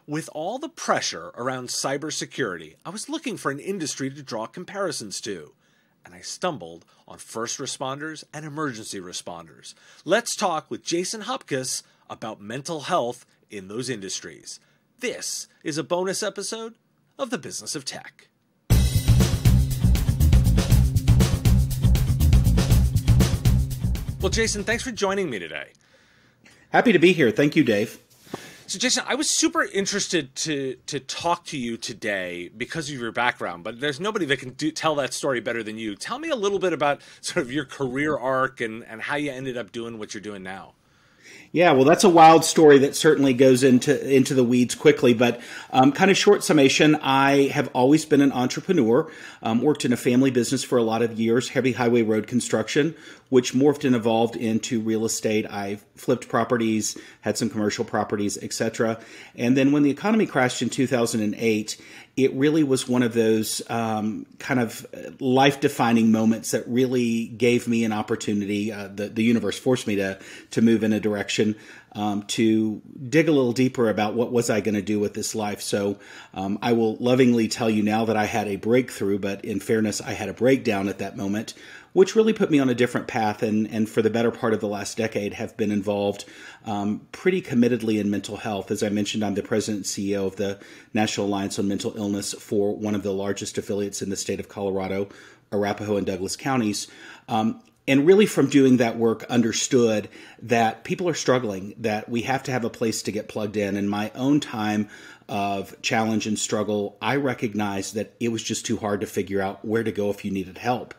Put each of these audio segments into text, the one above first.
With all the pressure around cybersecurity, I was looking for an industry to draw comparisons to, and I stumbled on first responders and emergency responders. Let's talk with Jason Hopcus about mental health in those industries. This is a bonus episode of The Business of Tech. Well, Jason, thanks for joining me today. Happy to be here. Thank you, Dave. So, Jason, I was super interested to talk to you today because of your background, but there's nobody that can tell that story better than you. Tell me a little bit about sort of your career arc and how you ended up doing what you're doing now. Yeah, well, that's a wild story that certainly goes into the weeds quickly, but kind of short summation, I have always been an entrepreneur, worked in a family business for a lot of years, heavy highway road construction, which morphed and evolved into real estate. I flipped properties, had some commercial properties, etc. And then when the economy crashed in 2008, it really was one of those kind of life-defining moments that really gave me an opportunity. The universe forced me to move in a direction to dig a little deeper about what was I going to do with this life. So I will lovingly tell you now that I had a breakthrough, but in fairness, I had a breakdown at that moment, which really put me on a different path, and for the better part of the last decade have been involved pretty committedly in mental health. As I mentioned, I'm the president and CEO of the National Alliance on Mental Illness for one of the largest affiliates in the state of Colorado, Arapahoe and Douglas counties. And really from doing that work understood that people are struggling, that we have to have a place to get plugged in. In my own time of challenge and struggle, I recognized that it was just too hard to figure out where to go if you needed help.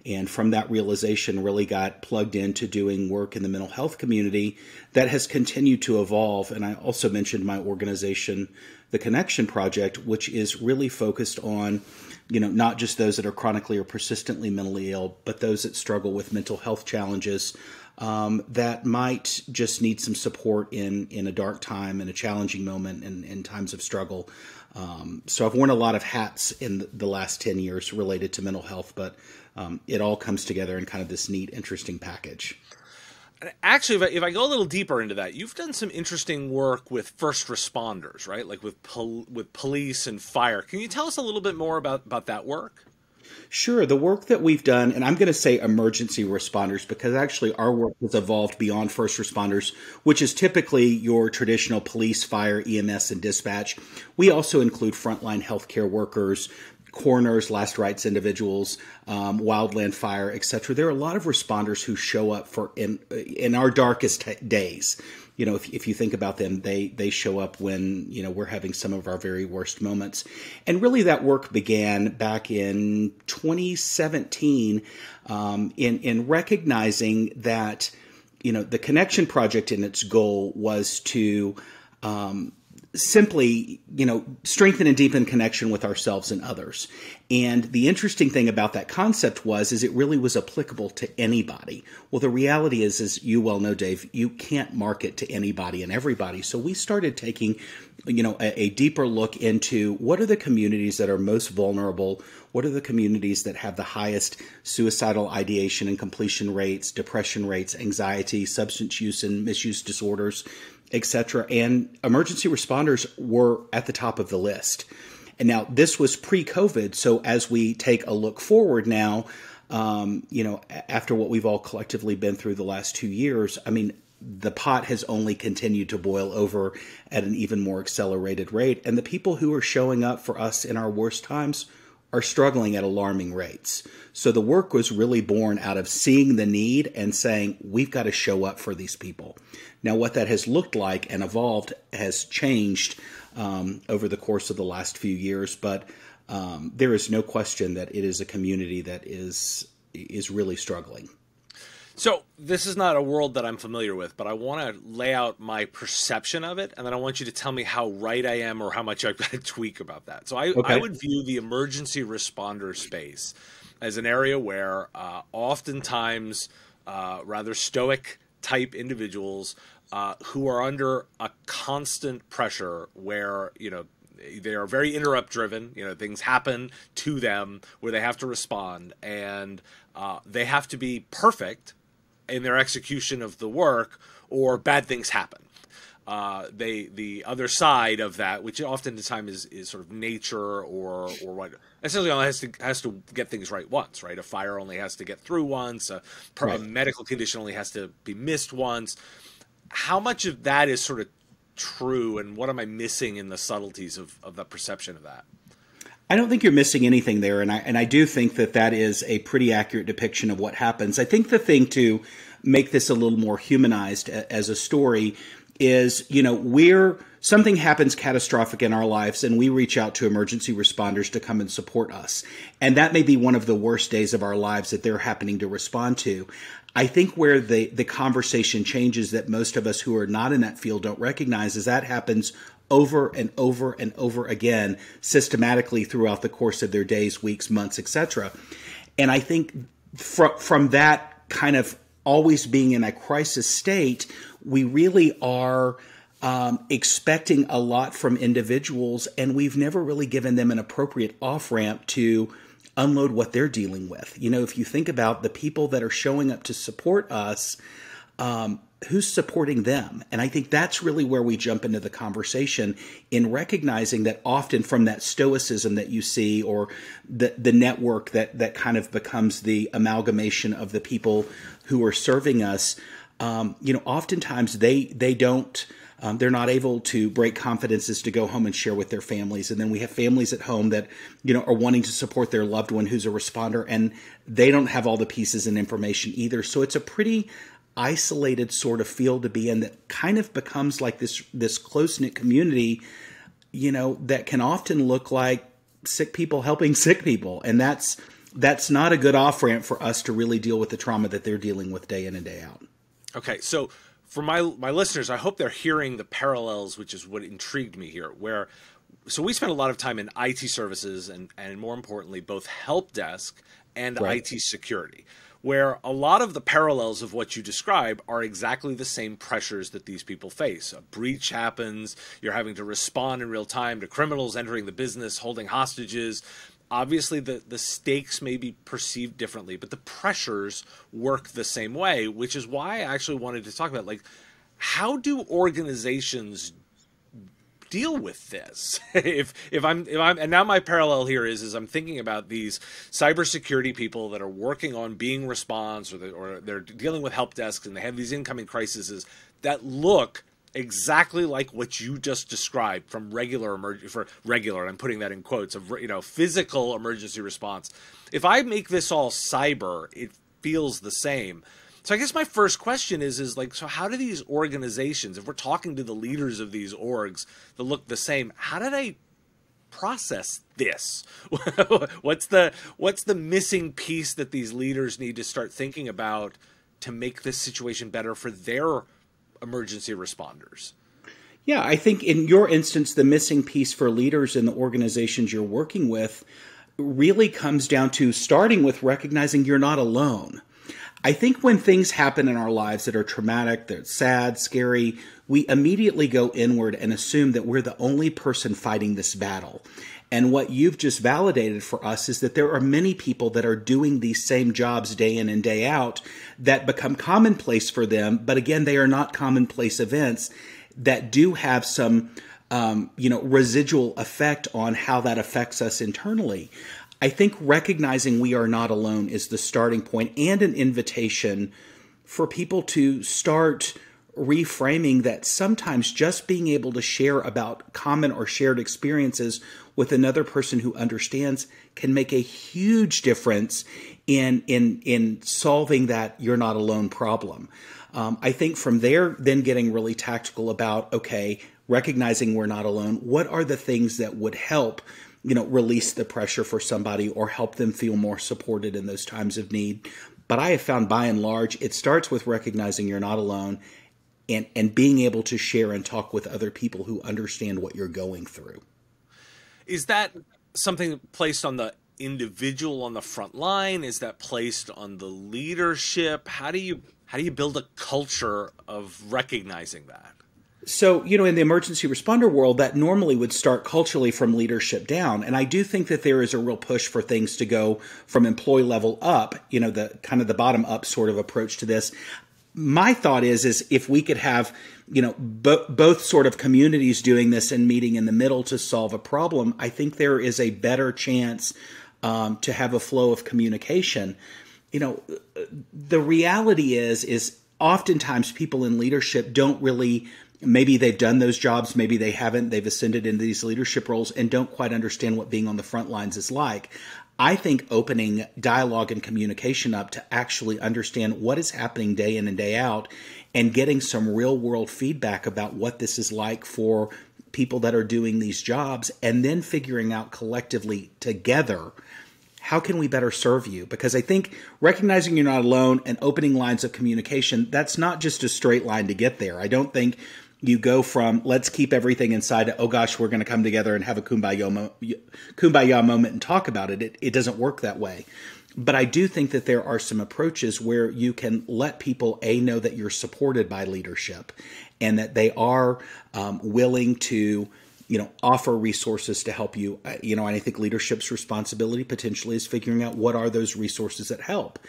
And from that realization, really got plugged into doing work in the mental health community that has continued to evolve. And I also mentioned my organization, the Connection Project, which is really focused on, not just those that are chronically or persistently mentally ill, but those that struggle with mental health challenges that might just need some support in a dark time, in a challenging moment, and in times of struggle. So I've worn a lot of hats in the last 10 years related to mental health, but it all comes together in kind of this neat, interesting package. Actually, if I go a little deeper into that, you've done some interesting work with first responders, right? Like with police and fire. Can you tell us a little bit more about that work? Sure. The work that we've done, and I'm going to say emergency responders because actually our work has evolved beyond first responders, which is typically your traditional police, fire, EMS, and dispatch. We also include frontline healthcare workers, coroners, last rites individuals, wildland fire, etc. There are a lot of responders who show up in our darkest days. If you think about them, they show up when, we're having some of our very worst moments. And really that work began back in 2017 in recognizing that, the Connection Project in its goal was to simply, strengthen and deepen connection with ourselves and others. And the interesting thing about that concept is it really was applicable to anybody. Well, the reality is, as you well know, Dave, you can't market to anybody and everybody. So we started taking, a deeper look into what are the communities that are most vulnerable? What are the communities that have the highest suicidal ideation and completion rates, depression rates, anxiety, substance use and misuse disorders, etc. And emergency responders were at the top of the list. And now this was pre-COVID. So as we take a look forward now, after what we've all collectively been through the last 2 years, the pot has only continued to boil over at an even more accelerated rate. And the people who are showing up for us in our worst times are struggling at alarming rates. So the work was really born out of seeing the need and saying, we've got to show up for these people. Now, what that has looked like and evolved has changed over the course of the last few years, but there is no question that it is a community that is really struggling. So this is not a world that I'm familiar with, but I want to lay out my perception of it, and then I want you to tell me how right I am or how much I've got to tweak about that. So I would view the emergency responder space as an area where oftentimes rather stoic type individuals who are under a constant pressure where, they are very interrupt driven. Things happen to them where they have to respond, and they have to be perfect in their execution of the work or bad things happen. the other side of that, which often the time is sort of nature or what essentially only has to get things right once, right? A fire only has to get through once. A medical condition only has to be missed once. How much of that is sort of true, and what am I missing in the subtleties of the perception of that? I don't think you're missing anything there, and I do think that is a pretty accurate depiction of what happens. I think the thing to make this a little more humanized as a story is, something happens catastrophic in our lives and we reach out to emergency responders to come and support us. And that may be one of the worst days of our lives that they're happening to respond to. I think where the conversation changes that most of us who are not in that field don't recognize is that happens over and over and over again systematically throughout the course of their days, weeks, months, etc. And I think from that kind of always being in a crisis state, we really are expecting a lot from individuals, and we've never really given them an appropriate off-ramp to unload what they're dealing with. If you think about the people that are showing up to support us, who's supporting them? And I think that's really where we jump into the conversation in recognizing that often from that stoicism that you see, or the network that kind of becomes the amalgamation of the people who are serving us, oftentimes they don't, they're not able to break confidences to go home and share with their families. And then we have families at home that, are wanting to support their loved one who's a responder, and they don't have all the pieces and information either. So it's a pretty isolated sort of field to be in that kind of becomes like this close-knit community, that can often look like sick people helping sick people. And that's not a good off-ramp for us to really deal with the trauma that they're dealing with day in and day out. Okay, so for my listeners, I hope they're hearing the parallels, which is what intrigued me here, so we spend a lot of time in IT services and more importantly, both help desk and IT security, where a lot of the parallels of what you describe are exactly the same pressures that these people face. A breach happens, you're having to respond in real time to criminals entering the business, holding hostages. Obviously, the stakes may be perceived differently, but the pressures work the same way, which is why I actually wanted to talk about, how do organizations deal with this? And now my parallel here is I'm thinking about these cybersecurity people that are working on being response, or they're dealing with help desks, and they have these incoming crises that look exactly like what you just described from regular, and I'm putting that in quotes, of physical emergency response. If I make this all cyber, it feels the same. So I guess my first question is so how do these organizations, if we're talking to the leaders of these orgs that look the same, how do they process this? What's the missing piece that these leaders need to start thinking about to make this situation better for their emergency responders? Yeah, I think in your instance, the missing piece for leaders in the organizations you're working with really comes down to starting with recognizing you're not alone. I think when things happen in our lives that are traumatic, they're sad, scary, we immediately go inward and assume that we're the only person fighting this battle. And what you've just validated for us is that there are many people that are doing these same jobs day in and day out that become commonplace for them. But again, they are not commonplace events that do have some, residual effect on how that affects us internally. I think recognizing we are not alone is the starting point, and an invitation for people to start reframing that sometimes just being able to share about common or shared experiences with another person who understands can make a huge difference in solving that you're not alone problem. I think from there, then getting really tactical about, okay, recognizing we're not alone, what are the things that would help release the pressure for somebody or help them feel more supported in those times of need. But I have found by and large, it starts with recognizing you're not alone and being able to share and talk with other people who understand what you're going through. Is that something placed on the individual on the front line? Is that placed on the leadership? How do you build a culture of recognizing that? So, in the emergency responder world, that normally would start culturally from leadership down. And I do think that there is a real push for things to go from employee level up, the kind of the bottom up sort of approach to this. my thought is if we could have, both sort of communities doing this and meeting in the middle to solve a problem, I think there is a better chance to have a flow of communication. The reality is oftentimes people in leadership don't really, maybe they've done those jobs, maybe they haven't, they've ascended into these leadership roles and don't quite understand what being on the front lines is like. I think opening dialogue and communication up to actually understand what is happening day in and day out and getting some real world feedback about what this is like for people that are doing these jobs, and then figuring out collectively together, how can we better serve you? Because I think recognizing you're not alone and opening lines of communication, that's not just a straight line to get there. I don't think you go from let's keep everything inside to, oh gosh, we're going to come together and have a kumbaya moment and talk about it. It doesn't work that way. But I do think that there are some approaches where you can let people, know that you're supported by leadership and that they are willing to, offer resources to help you. And I think leadership's responsibility potentially is figuring out what are those resources that help.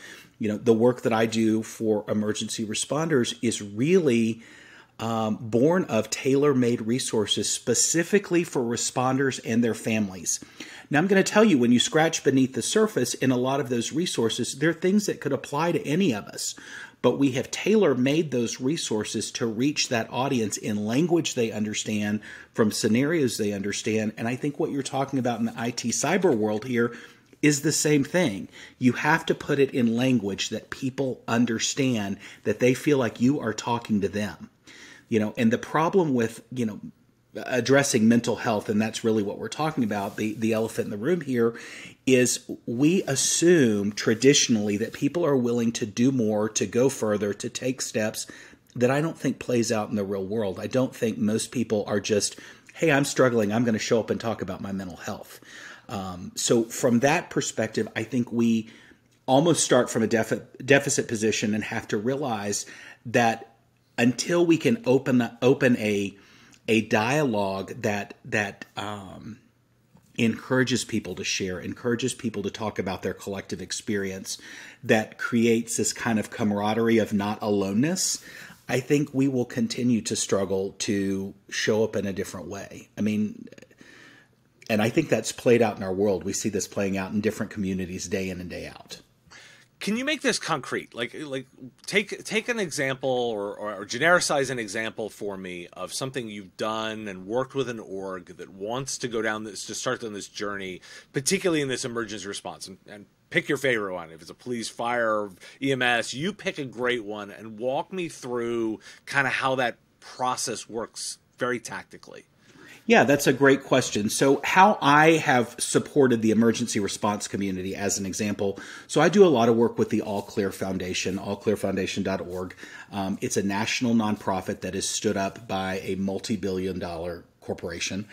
The work that I do for emergency responders is really born of tailor-made resources specifically for responders and their families. Now, I'm going to tell you, when you scratch beneath the surface in a lot of those resources, there are things that could apply to any of us, but we have tailor-made those resources to reach that audience in language they understand, from scenarios they understand. And I think what you're talking about in the IT cyber world here is the same thing. You have to put it in language that people understand, that they feel like you are talking to them. And the problem with, addressing mental health, and that's really what we're talking about, the elephant in the room here, is we assume traditionally that people are willing to do more, to go further, to take steps that I don't think plays out in the real world. I don't think most people are just, hey, I'm struggling, I'm going to show up and talk about my mental health. So from that perspective, I think we almost start from a deficit position and have to realize that until we can open a dialogue that encourages people to share, encourages people to talk about their collective experience, that creates this kind of camaraderie of not aloneness, I think we will continue to struggle to show up in a different way. And I think that's played out in our world. We see this playing out in different communities day in and day out. Can you make this concrete? Like take an example or genericize an example for me of something you've done and worked with an org that wants to go down this, to start on this journey, particularly in this emergency response. And pick your favorite one. If it's a police, fire, EMS, you pick a great one and walk me through kind of how that process works very tactically. Yeah, that's a great question. So how I have supported the emergency response community as an example. So I do a lot of work with the All Clear Foundation, allclearfoundation.org. It's a national nonprofit that is stood up by a multi-billion-dollar corporation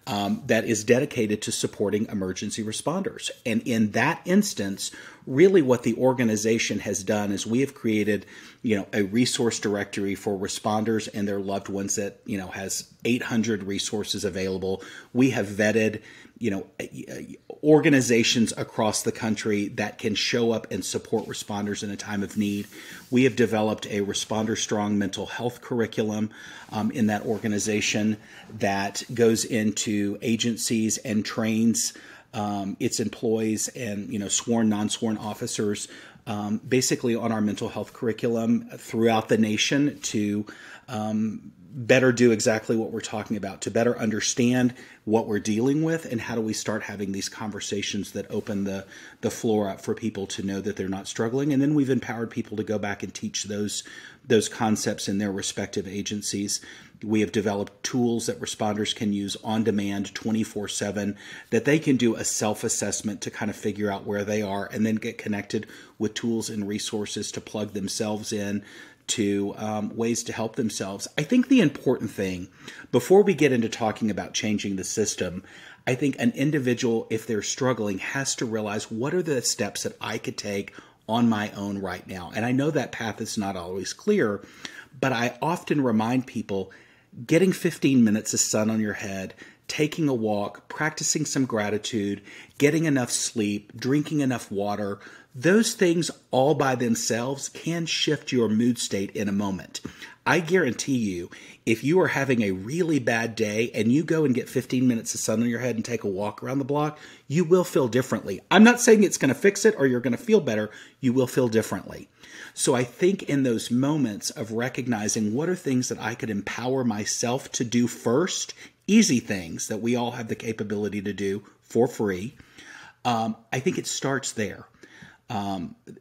that is dedicated to supporting emergency responders. And in that instance, really what the organization has done is we have created, a resource directory for responders and their loved ones that, has 800 resources available. We have vetted, organizations across the country that can show up and support responders in a time of need. We have developed a Responder Strong mental health curriculum in that organization that goes into agencies and trains its employees and sworn, non-sworn officers basically on our mental health curriculum throughout the nation to better do exactly what we're talking about, to better understand what we're dealing with and how do we start having these conversations that open the floor up for people to know that they're not struggling. And then we've empowered people to go back and teach those concepts in their respective agencies. We have developed tools that responders can use on demand 24/7, that they can do a self-assessment to kind of figure out where they are and then get connected with tools and resources to plug themselves in to ways to help themselves. I think the important thing, before we get into talking about changing the system, I think an individual, if they're struggling, has to realize what are the steps that I could take on my own right now. And I know that path is not always clear, but I often remind people, getting 15 minutes of sun on your head, taking a walk, practicing some gratitude, getting enough sleep, drinking enough water, those things all by themselves can shift your mood state in a moment. I guarantee you, if you are having a really bad day and you go and get 15 minutes of sun on your head and take a walk around the block, you will feel differently. I'm not saying it's going to fix it or you're going to feel better. You will feel differently. So I think in those moments of recognizing what are things that I could empower myself to do first, easy things that we all have the capability to do for free, I think it starts there.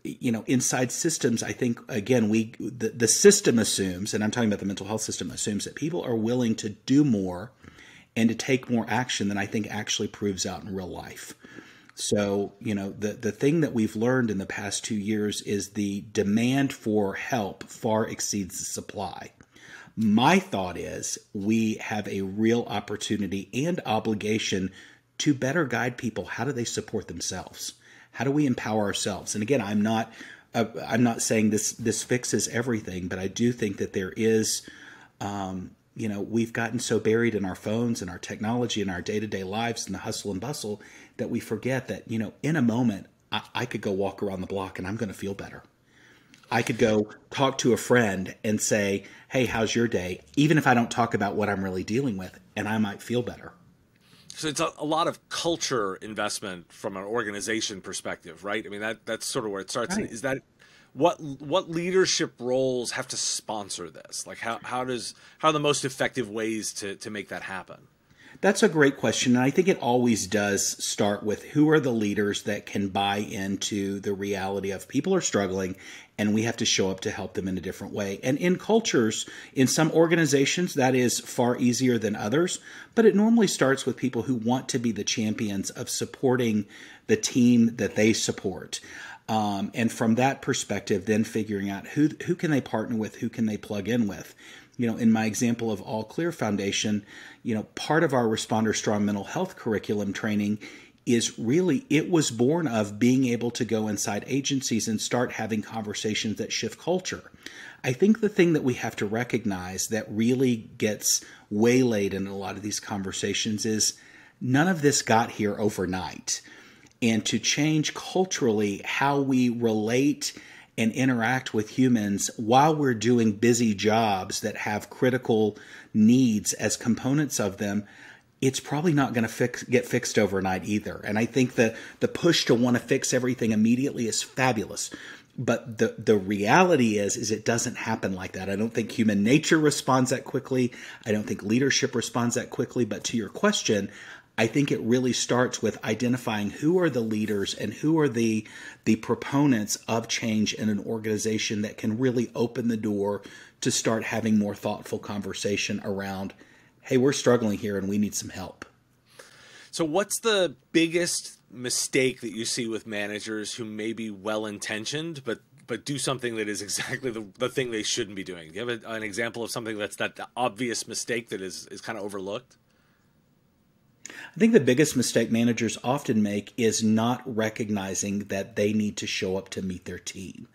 Inside systems, I think, again, the system assumes, and I'm talking about the mental health system, assumes that people are willing to do more and to take more action than I think actually proves out in real life. So, the thing that we've learned in the past 2 years is the demand for help far exceeds the supply. My thought is we have a real opportunity and obligation to better guide people. How do they support themselves? How do we empower ourselves? And again, I'm not saying this fixes everything, but I do think that there is, we've gotten so buried in our phones and our technology and our day-to-day lives and the hustle and bustle that we forget that, in a moment, I could go walk around the block and I'm going to feel better. I could go talk to a friend and say, hey, how's your day? Even if I don't talk about what I'm really dealing with, and I might feel better. So it's a lot of culture investment from an organization perspective, right? I mean, that's sort of where it starts. Right. Is that what leadership roles have to sponsor this? Like how are the most effective ways to make that happen? That's a great question. And I think it always does start with who are the leaders that can buy into the reality of people are struggling and we have to show up to help them in a different way. And in cultures, in some organizations, that is far easier than others. But it normally starts with people who want to be the champions of supporting the team that they support. And from that perspective, then figuring out who can they partner with, who can they plug in with. In my example of All Clear Foundation, part of our Responder Strong mental health curriculum training is really, it was born of being able to go inside agencies and start having conversations that shift culture. I think the thing that we have to recognize that really gets waylaid in a lot of these conversations is none of this got here overnight. And to change culturally how we relate and interact with humans while we're doing busy jobs that have critical needs as components of them, it's probably not going to get fixed overnight either. And I think the push to want to fix everything immediately is fabulous. But the reality is it doesn't happen like that. I don't think human nature responds that quickly. I don't think leadership responds that quickly. But to your question, I think it really starts with identifying who are the leaders and who are the proponents of change in an organization that can really open the door to start having more thoughtful conversation around, hey, we're struggling here and we need some help. So what's the biggest mistake that you see with managers who may be well-intentioned but do something that is exactly the thing they shouldn't be doing? Do you have an example of something that's that obvious mistake that is kind of overlooked? I think the biggest mistake managers often make is not recognizing that they need to show up to meet their team.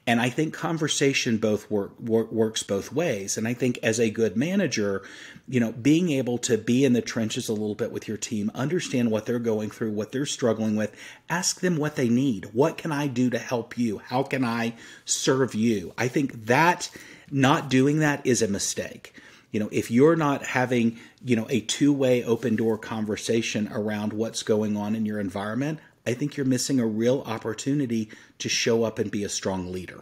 And I think conversation works both ways. And I think as a good manager, being able to be in the trenches a little bit with your team, understand what they're going through, what they're struggling with, ask them what they need. What can I do to help you? How can I serve you? I think that not doing that is a mistake. If you're not having, a two-way open door conversation around what's going on in your environment, I think you're missing a real opportunity to show up and be a strong leader.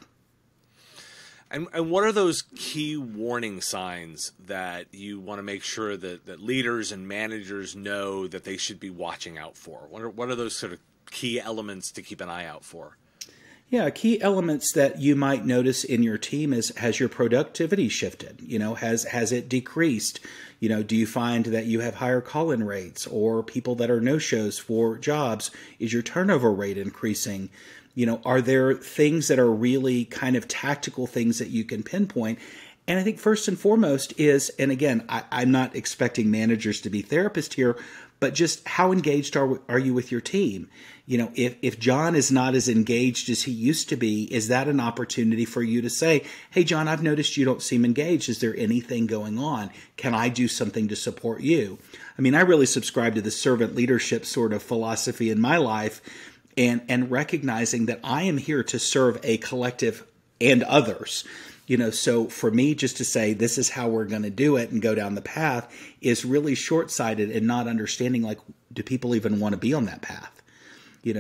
And what are those key warning signs that you want to make sure that leaders and managers know that they should be watching out for? What are those sort of key elements to keep an eye out for? Yeah, key elements that you might notice in your team is, has your productivity shifted? Has it decreased? Do you find that you have higher call-in rates or people that are no-shows for jobs? Is your turnover rate increasing? Are there things that are really kind of tactical things that you can pinpoint? And I think first and foremost is, and again, I'm not expecting managers to be therapists here, but just how engaged are you with your team? If John is not as engaged as he used to be, is that an opportunity for you to say, hey, John, I've noticed you don't seem engaged. Is there anything going on? Can I do something to support you? I mean, I really subscribe to the servant leadership sort of philosophy in my life, and recognizing that I am here to serve a collective and others. So for me, just to say this is how we're going to do it and go down the path is really short-sighted and not understanding, like, do people even want to be on that path?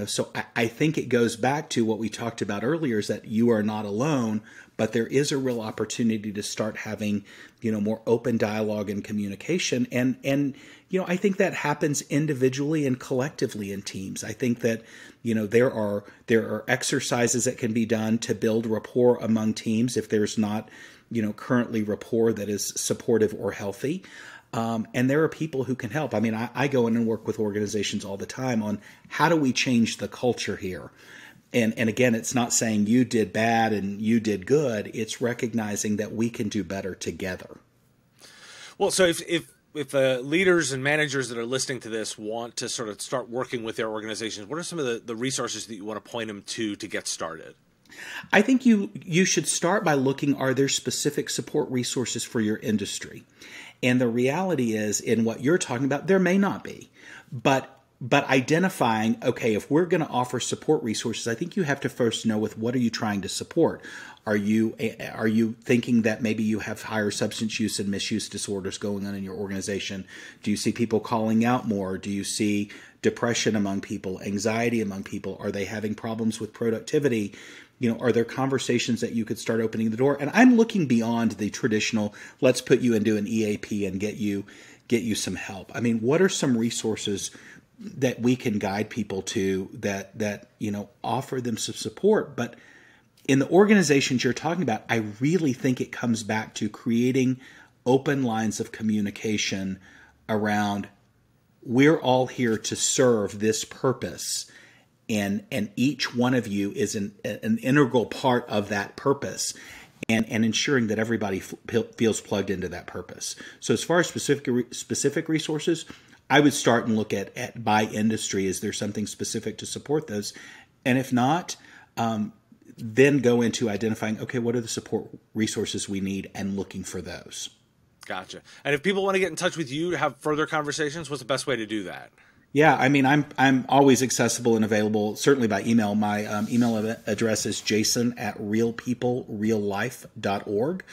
So I think it goes back to what we talked about earlier, is that you are not alone, but there is a real opportunity to start having, more open dialogue and communication. And I think that happens individually and collectively in teams. I think that, there are exercises that can be done to build rapport among teams if there's not, currently rapport that is supportive or healthy. And there are people who can help. I mean, I go in and work with organizations all the time on how do we change the culture here. And again, it's not saying you did bad and you did good. It's recognizing that we can do better together. Well, so if leaders and managers that are listening to this want to sort of start working with their organizations, what are some of the resources that you want to point them to get started? I think you should start by looking, are there specific support resources for your industry? And the reality is, in what you're talking about, there may not be. But identifying, okay, if we're going to offer support resources, I think you have to first know what are you trying to support? Are you thinking that maybe you have higher substance use and misuse disorders going on in your organization? Do you see people calling out more? Do you see depression among people, anxiety among people? Are they having problems with productivity? Are there conversations that you could start opening the door? And I'm looking beyond the traditional, let's put you into an EAP and get you some help. I mean, what are some resources that we can guide people to that offer them some support? But in the organizations you're talking about, I really think it comes back to creating open lines of communication around, we're all here to serve this purpose. And each one of you is an integral part of that purpose, and ensuring that everybody feels plugged into that purpose. So as far as specific resources, I would start and look at by industry. Is there something specific to support those? And if not, then go into identifying, okay, what are the support resources we need, and looking for those. Gotcha. And if people want to get in touch with you to have further conversations, what's the best way to do that? Yeah, I mean, I'm always accessible and available, certainly by email. My email address is jason@realpeoplereallife.org.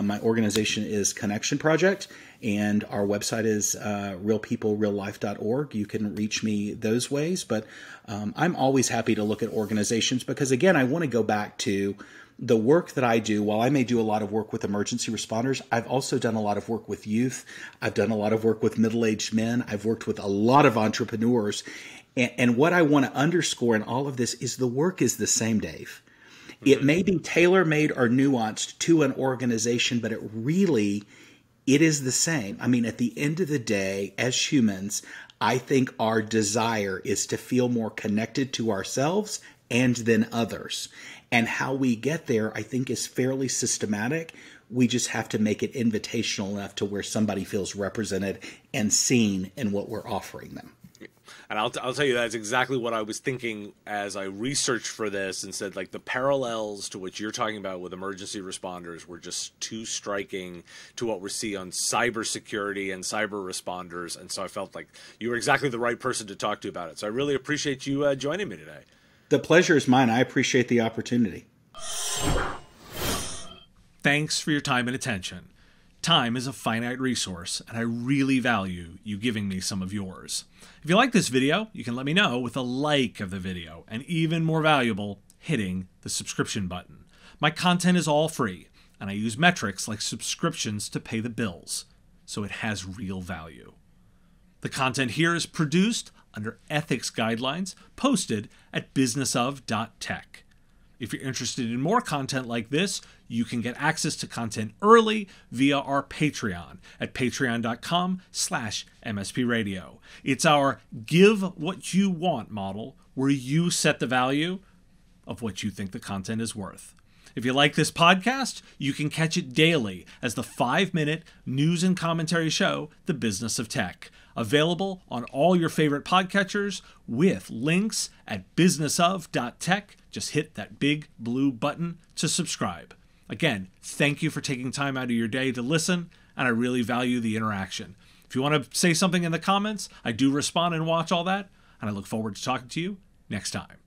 My organization is Connection Project, and our website is realpeoplereallife.org. You can reach me those ways, but I'm always happy to look at organizations because, again, I want to go back to the work that I do. While I may do a lot of work with emergency responders, I've also done a lot of work with youth. I've done a lot of work with middle-aged men. I've worked with a lot of entrepreneurs. And what I want to underscore in all of this is the work is the same, Dave. It may be tailor-made or nuanced to an organization, but it is the same. I mean, at the end of the day, as humans, I think our desire is to feel more connected to ourselves and then others. And how we get there, I think, is fairly systematic. We just have to make it invitational enough to where somebody feels represented and seen in what we're offering them. And I'll tell you, that's exactly what I was thinking as I researched for this and said, like, the parallels to what you're talking about with emergency responders were just too striking to what we see on cybersecurity and cyber responders. And so I felt like you were exactly the right person to talk to about it. So I really appreciate you joining me today. The pleasure is mine. I appreciate the opportunity. Thanks for your time and attention. Time is a finite resource, and I really value you giving me some of yours. If you like this video, you can let me know with a like of the video, and even more valuable, hitting the subscription button. My content is all free, and I use metrics like subscriptions to pay the bills, so it has real value. The content here is produced under ethics guidelines posted at businessof.tech. If you're interested in more content like this, you can get access to content early via our Patreon at patreon.com/MSPradio. It's our give what you want model where you set the value of what you think the content is worth. If you like this podcast, you can catch it daily as the 5-minute news and commentary show, The Business of Tech. Available on all your favorite podcatchers with links at businessof.tech. Just hit that big blue button to subscribe. Again, thank you for taking time out of your day to listen, and I really value the interaction. If you want to say something in the comments, I do respond and watch all that, and I look forward to talking to you next time.